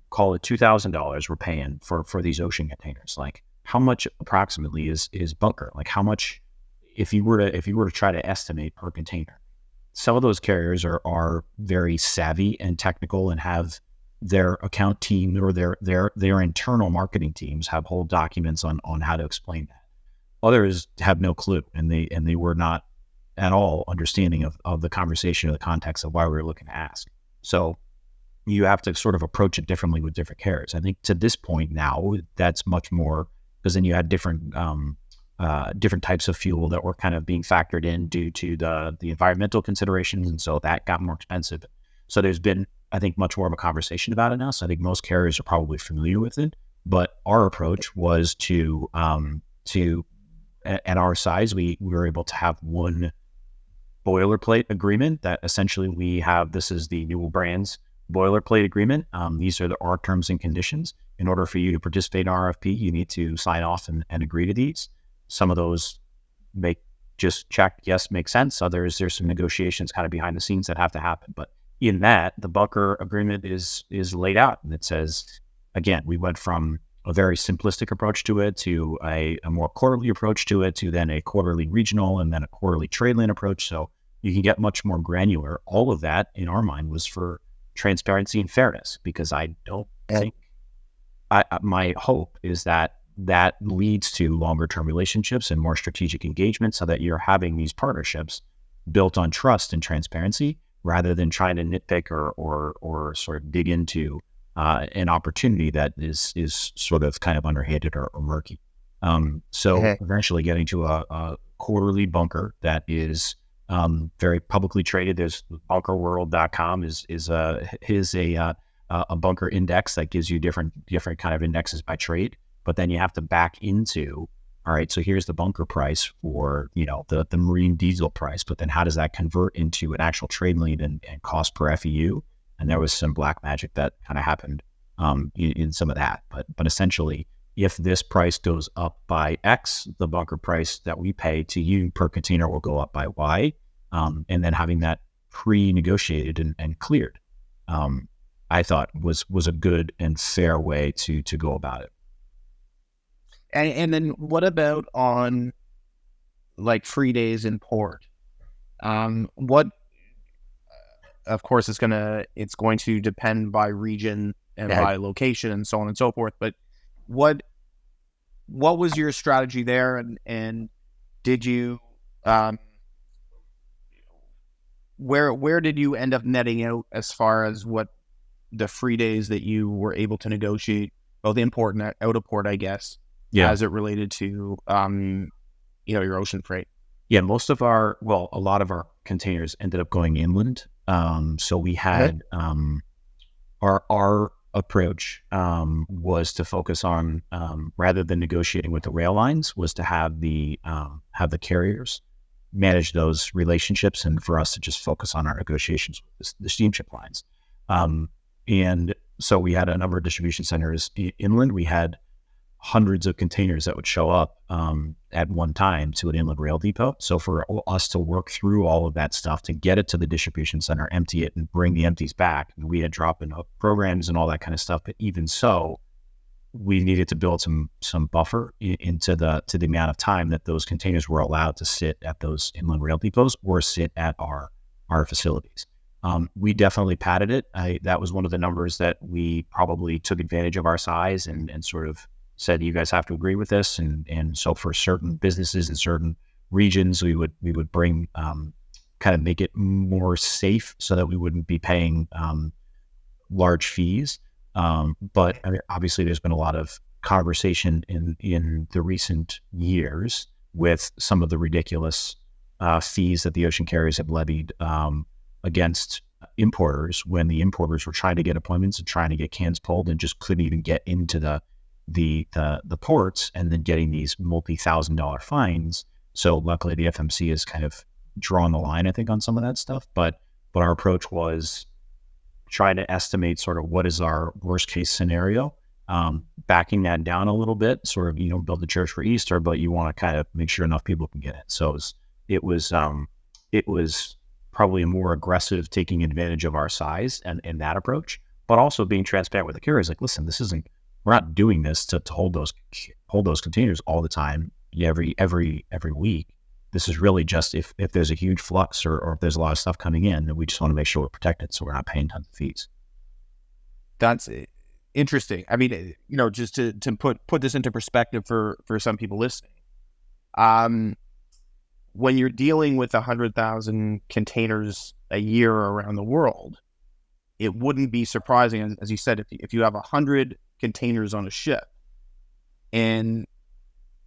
call it $2,000 we're paying for these ocean containers. Like, how much approximately is bunker? Like, how much, if you were to try to estimate per container? Some of those carriers are very savvy and technical and have their account team or their internal marketing teams have whole documents on how to explain that. Others have no clue, and they were not at all understanding of the conversation or the context of why we were looking to ask. So you have to sort of approach it differently with different carriers. I think to this point now, that's much more, because then you had different types of fuel that were kind of being factored in due to the environmental considerations, and so that got more expensive. So there's been, I think, much more of a conversation about it now. So I think most carriers are probably familiar with it. But our approach was to at our size, we were able to have one boilerplate agreement that essentially we have. This is the Newell Brands boilerplate agreement. These are our terms and conditions. In order for you to participate in RFP, you need to sign off and agree to these. Some of those make just check, yes, make sense. Others, there's some negotiations kind of behind the scenes that have to happen. But in that, the bunker agreement is laid out, and it says, again, we went from a very simplistic approach to it to a more quarterly approach to it, to then a quarterly regional, and then a quarterly trade lane approach. So you can get much more granular. All of that, in our mind, was for transparency and fairness, because I don't think, my hope is that leads to longer term relationships and more strategic engagement, so that you're having these partnerships built on trust and transparency, rather than trying to nitpick or sort of dig into an opportunity that is sort of kind of underhanded or murky. So eventually getting to a quarterly bunker that is very publicly traded. There's bunkerworld.com is a bunker index that gives you different kind of indexes by trade. But then you have to back into, all right, so here's the bunker price for, the marine diesel price, but then how does that convert into an actual trade lane and cost per FEU? And there was some black magic that kind of happened in some of that. But essentially, if this price goes up by X, the bunker price that we pay to you per container will go up by Y. And then having that pre-negotiated and cleared, I thought was a good and fair way to go about it. And then what about on like free days in port? What, of course, it's going to depend by region and by location and so on and so forth. But what was your strategy there? And did you, where did you end up netting out as far as what the free days that you were able to negotiate, both import and out of port, I guess? Yeah, as it related to, your ocean freight. Yeah, a lot of our containers ended up going inland. So we had our approach was to focus on, rather than negotiating with the rail lines, was to have the carriers manage those relationships, and for us to just focus on our negotiations with the steamship lines. And so we had a number of distribution centers inland. We had hundreds of containers that would show up at one time to an inland rail depot. So for us to work through all of that stuff, to get it to the distribution center, empty it, and bring the empties back, and we had drop-in hook programs and all that kind of stuff. But even so, we needed to build some buffer into the amount of time that those containers were allowed to sit at those inland rail depots or sit at our facilities. We definitely padded it. That was one of the numbers that we probably took advantage of our size and sort of said, you guys have to agree with this. And so for certain businesses in certain regions, we would bring, kind of make it more safe so that we wouldn't be paying large fees. But I mean, obviously there's been a lot of conversation in the recent years with some of the ridiculous fees that the ocean carriers have levied against importers when the importers were trying to get appointments and trying to get cans pulled and just couldn't even get into the ports, and then getting these multi-$1,000 fines. So luckily the FMC has kind of drawn the line, I think, on some of that stuff. But our approach was trying to estimate sort of what is our worst case scenario, backing that down a little bit, sort of, build the church for Easter, but you want to kind of make sure enough people can get it. So it was probably a more aggressive taking advantage of our size and that approach, but also being transparent with the carriers. Like, listen, we're not doing this to hold those containers all the time, every week. This is really just if there's a huge flux or if there's a lot of stuff coming in, then we just want to make sure we're protected, so we're not paying tons of fees. That's interesting. I mean, just to put this into perspective for some people listening, when you're dealing with 100,000 containers a year around the world, it wouldn't be surprising, as you said, if you have 100 containers on a ship, and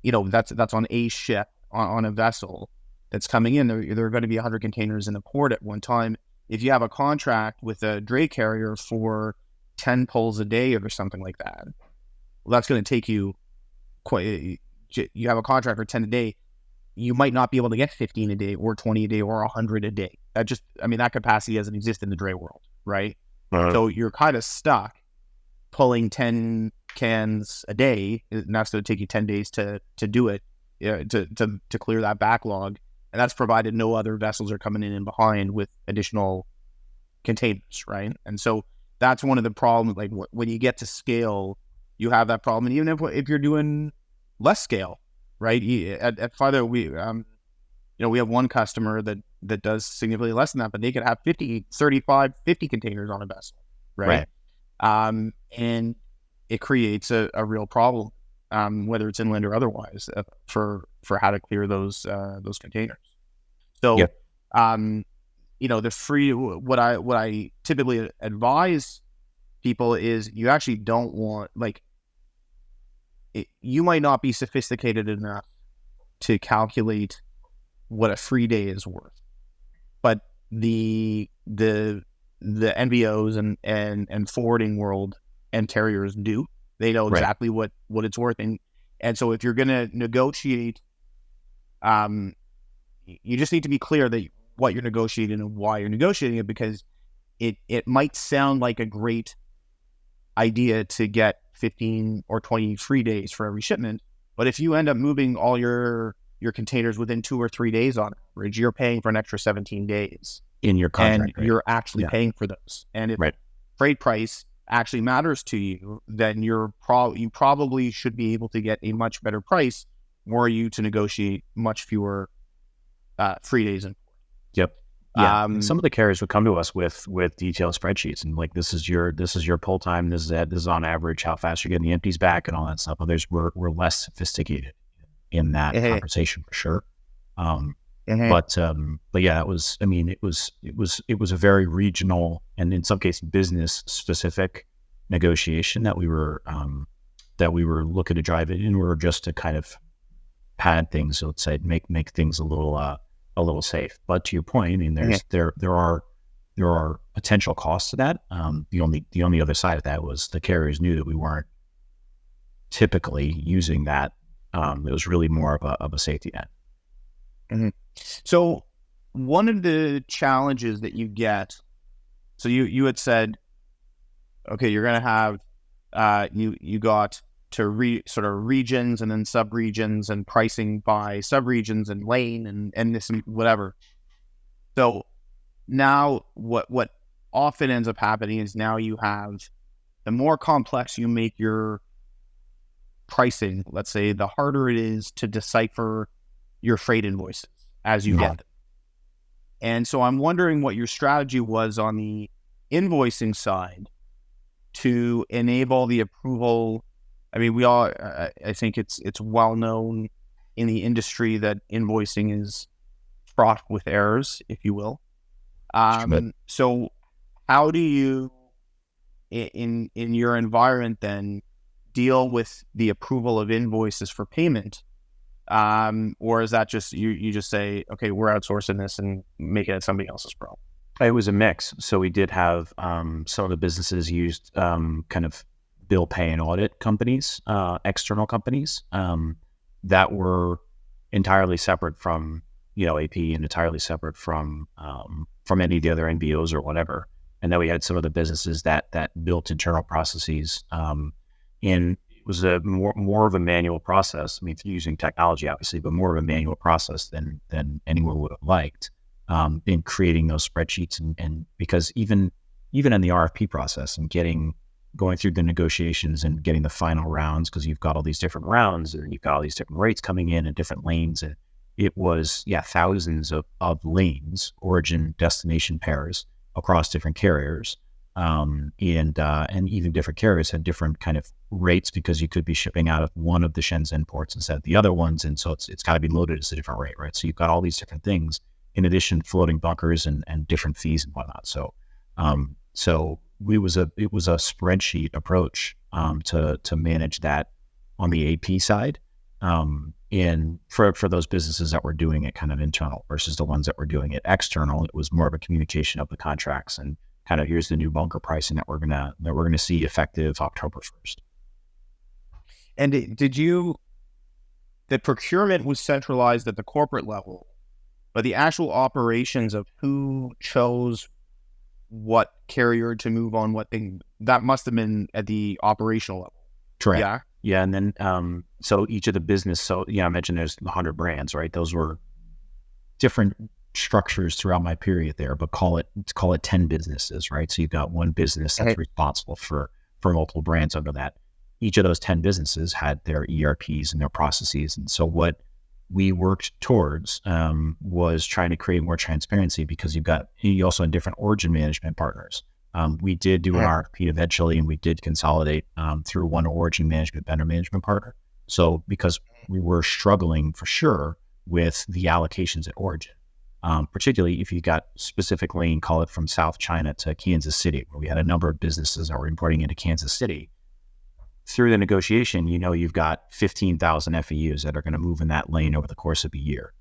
that's on a ship, on a vessel that's coming in, there are going to be 100 containers in the port at one time. If you have a contract with a dray carrier for 10 pulls a day or something like that, well, that's going to take you you have a contract for 10 a day, you might not be able to get 15 a day or 20 a day or 100 a day. That capacity doesn't exist in the dray world, right? Uh-huh. So you're kind of stuck pulling 10 cans a day, and that's going to take you 10 days to do it, to clear that backlog. And that's provided no other vessels are coming in and behind with additional containers, right? And so that's one of the problems. Like, when you get to scale, you have that problem. And even if you're doing less scale, right? At 3rdwave, we have one customer that does significantly less than that, but they could have 50 containers on a vessel, right? And it creates a real problem, whether it's inland or otherwise, for how to clear those containers. So, the free, what I typically advise people is, you actually don't want, you might not be sophisticated enough to calculate what a free day is worth, but the NVOs and forwarding world and carriers do. They know exactly what it's worth, and so if you're going to negotiate, you just need to be clear that what you're negotiating and why you're negotiating it, because it might sound like a great idea to get 15 or 20 free days for every shipment, but if you end up moving all your containers within 2 or 3 days on average, you're paying for an extra 17 days in your contract, and you're actually paying for those. And if freight price actually matters to you, then you probably should be able to get a much better price were you to negotiate much fewer free days in port. Yep. Yeah. Some of the carriers would come to us with detailed spreadsheets and like, this is your pull time, this is on average how fast you're getting the empties back and all that stuff. Others we're less sophisticated in that conversation for sure. But yeah, it was a very regional and in some cases business specific negotiation that we were looking to drive it in order just to kind of pad things, so let's say make things a little safe. But to your point, I mean, there are potential costs to that. The only other side of that was the carriers knew that we weren't typically using that. It was really more of a safety net. Mm-hmm. So one of the challenges that you get, so you had said, okay, you're going to have, you got to sort of regions and then sub-regions and pricing by sub-regions and lane and this and whatever. So now what often ends up happening is now you have, the more complex you make your pricing, let's say, the harder it is to decipher your freight invoices as you get them. And so I'm wondering what your strategy was on the invoicing side to enable the approval. I mean, I think it's well known in the industry that invoicing is fraught with errors, if you will. So how do you, in your environment then, deal with the approval of invoices for payment Or is that just you just say, okay, we're outsourcing this and make it somebody else's problem? It was a mix. So we did have some of the businesses used kind of bill pay and audit companies, external companies that were entirely separate from AP and entirely separate from any of the other NBOs or whatever. And then we had some of the businesses that built internal processes, and it was a more of a manual process. I mean, using technology obviously, but more of a manual process than anyone would have liked in creating those spreadsheets. And because even in the RFP process and going through the negotiations and getting the final rounds, because you've got all these different rounds and you've got all these different rates coming in and different lanes, and it was thousands of lanes, origin destination pairs across different carriers, and even different carriers had different kind of rates because you could be shipping out of one of the Shenzhen ports instead of the other ones, and so it's got to be loaded as a different rate, right? So you've got all these different things in addition, floating bunkers and different fees and whatnot. So it was a spreadsheet approach to manage that on the AP side. And for those businesses that were doing it kind of internal versus the ones that were doing it external, it was more of a communication of the contracts and kind of here's the new bunker pricing that we're gonna see effective October 1st. And the procurement was centralized at the corporate level, but the actual operations of who chose what carrier to move on what thing, that must have been at the operational level. Correct. Yeah. Yeah. And then, so each of the business, I mentioned there's 100 brands, right? Those were different structures throughout my period there, but call it 10 businesses, right? So you've got one business that's responsible for multiple brands under that. Each of those 10 businesses had their ERPs and their processes. And so what we worked towards was trying to create more transparency, because you also had different origin management partners. We did do an RFP eventually, and we did consolidate through one origin management vendor management partner. So because we were struggling for sure with the allocations at origin, particularly if you got specific lane, call it from South China to Kansas City, where we had a number of businesses that were importing into Kansas City. Through the negotiation, you've got 15,000 FEUs that are going to move in that lane over the course of a year.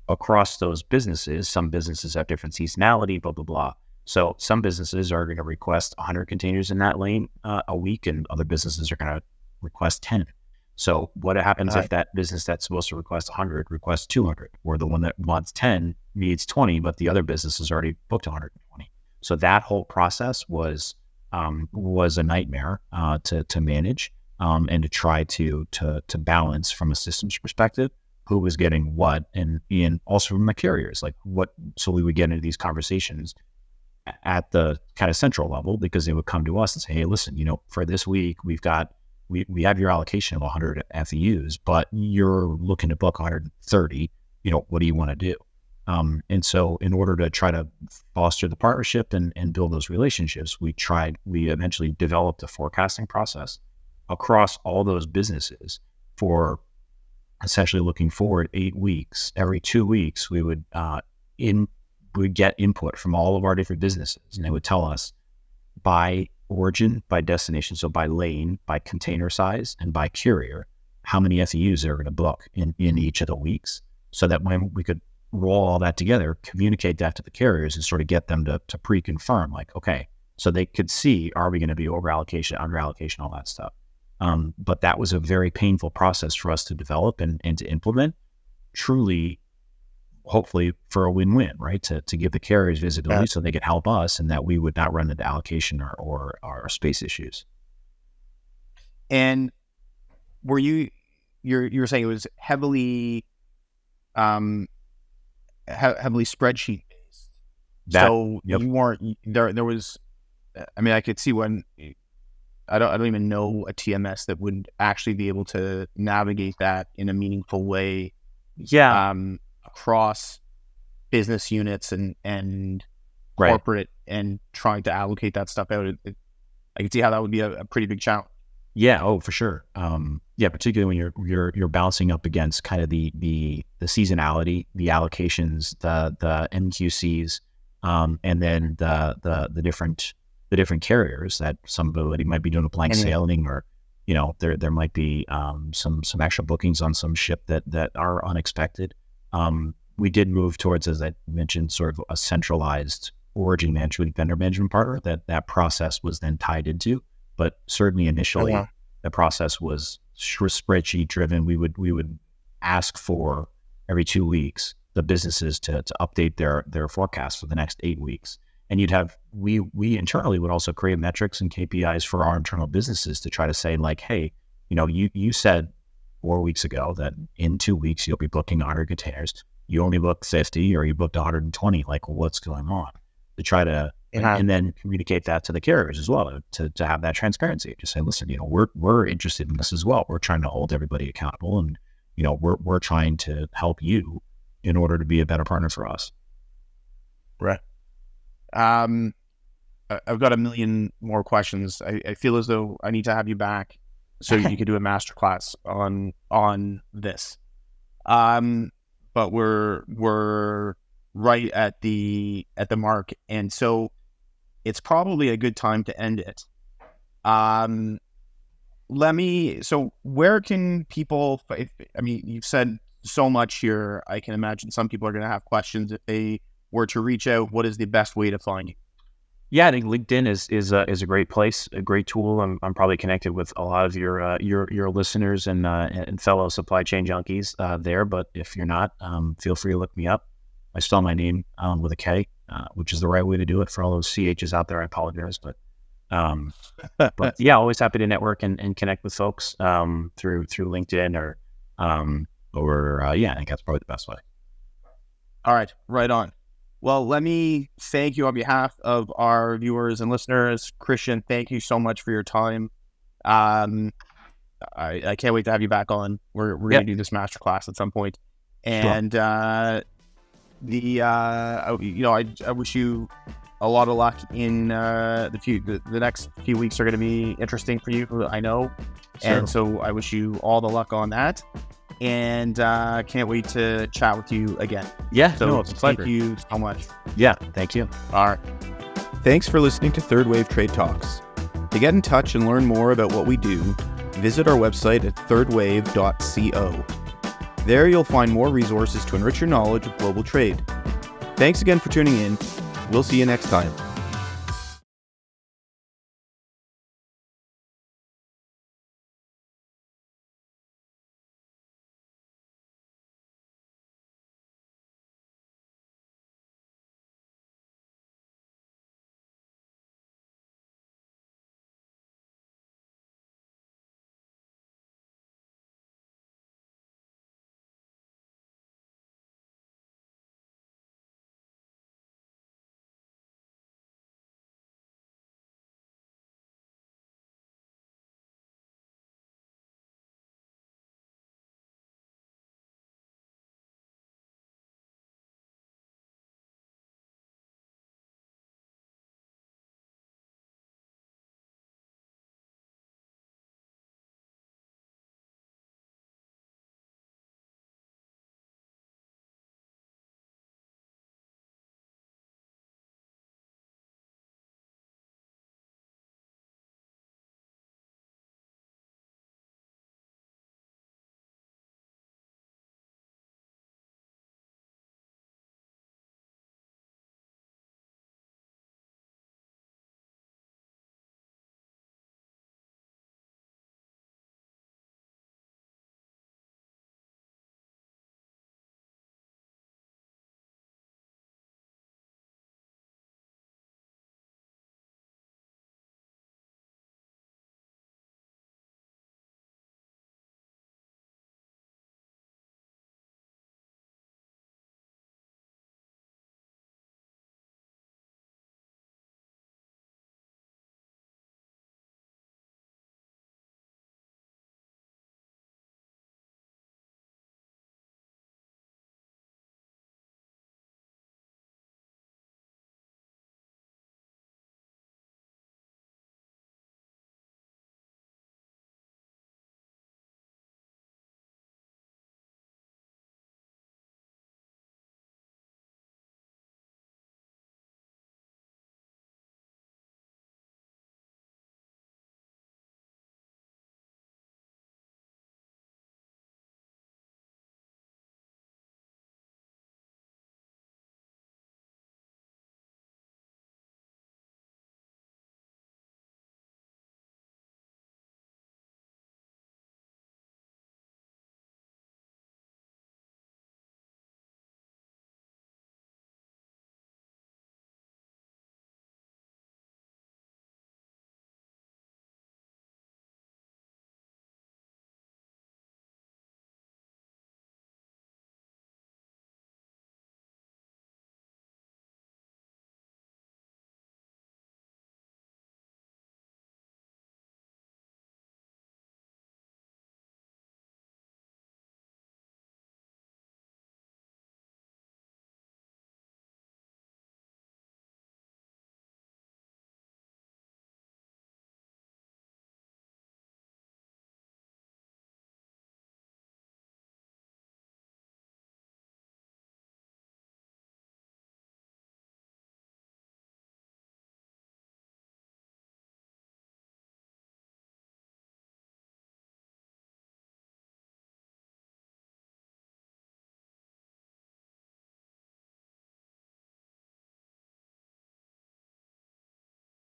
Across those businesses, some businesses have different seasonality, blah, blah, blah. So some businesses are going to request 100 containers in that lane a week, and other businesses are going to request 10. So what happens if that business that's supposed to request 100 requests 200, or the one that wants 10 needs 20, but the other business has already booked 120? So that whole process was a nightmare to manage and to try to balance from a systems perspective who was getting what, and also from the carriers, like what. So we would get into these conversations at the kind of central level, because they would come to us and say, hey, listen, for this week we have your allocation of 100 FEUs, but you're looking to book 130. What do you want to do? And so in order to try to foster the partnership and build those relationships, we eventually developed a forecasting process across all those businesses for essentially looking forward 8 weeks. Every 2 weeks, we would get input from all of our different businesses, and they would tell us by origin, by destination, so by lane, by container size, and by carrier, how many FEUs they're going to book in each of the weeks, so that when we could roll all that together, communicate that to the carriers and sort of get them to pre-confirm, like, okay, so they could see, are we going to be over allocation, under allocation, all that stuff. But that was a very painful process for us to develop and to implement, truly, hopefully for a win-win, right? To give the carriers visibility so they could help us, and that we would not run into allocation or space issues. And were you're saying it was heavily spreadsheet based. You weren't there was, I mean, I could see when I don't even know a TMS that would actually be able to navigate that in a meaningful way. Yeah. Across business units and corporate, and trying to allocate that stuff out. I can see how that would be a pretty big challenge. Yeah. Oh, for sure. Particularly when you're bouncing up against kind of the seasonality, the allocations, the MQCs, and then the different carriers that somebody might be doing a blank sailing, or there might be some extra bookings on some ship that are unexpected. We did move towards, as I mentioned, sort of a centralized origin management, vendor management partner that process was then tied into. But certainly initially, the process was spreadsheet driven. We would ask for every 2 weeks the businesses to update their forecast for the next 8 weeks. And we internally would also create metrics and KPIs for our internal businesses to try to say like, hey, you said 4 weeks ago that in 2 weeks you'll be booking 100 containers. You only booked 50 or you booked 120. Like, what's going on? To try to, and then communicate that to the carriers as well to have that transparency. Just say, listen, we're interested in this as well. We're trying to hold everybody accountable, and we're trying to help you in order to be a better partner for us. Right. I've got a million more questions. I feel as though I need to have you back so you could do a masterclass on this. But we're right at the mark, and so it's probably a good time to end it. So where can people, you've said so much here. I can imagine some people are going to have questions. If they were to reach out, what is the best way to find you? Yeah, I think LinkedIn is a great place, a great tool. I'm probably connected with a lot of your listeners and fellow supply chain junkies there. But if you're not, feel free to look me up. I spell my name with a K, which is the right way to do it. For all those CHs out there, I apologize, but yeah, always happy to network and connect with folks through LinkedIn or I think that's probably the best way. All right, right on. Well, let me thank you on behalf of our viewers and listeners. Kristian, thank you so much for your time. I can't wait to have you back on. We're going to do this masterclass at some point. And I wish you a lot of luck in the next few weeks are going to be interesting for you, I know. Sure. And so I wish you all the luck on that. And can't wait to chat with you again. Yeah, so it's a pleasure. Thank you so much. Yeah, thank you. All right. Thanks for listening to Third Wave Trade Talks. To get in touch and learn more about what we do, visit our website at thirdwave.co. There you'll find more resources to enrich your knowledge of global trade. Thanks again for tuning in. We'll see you next time.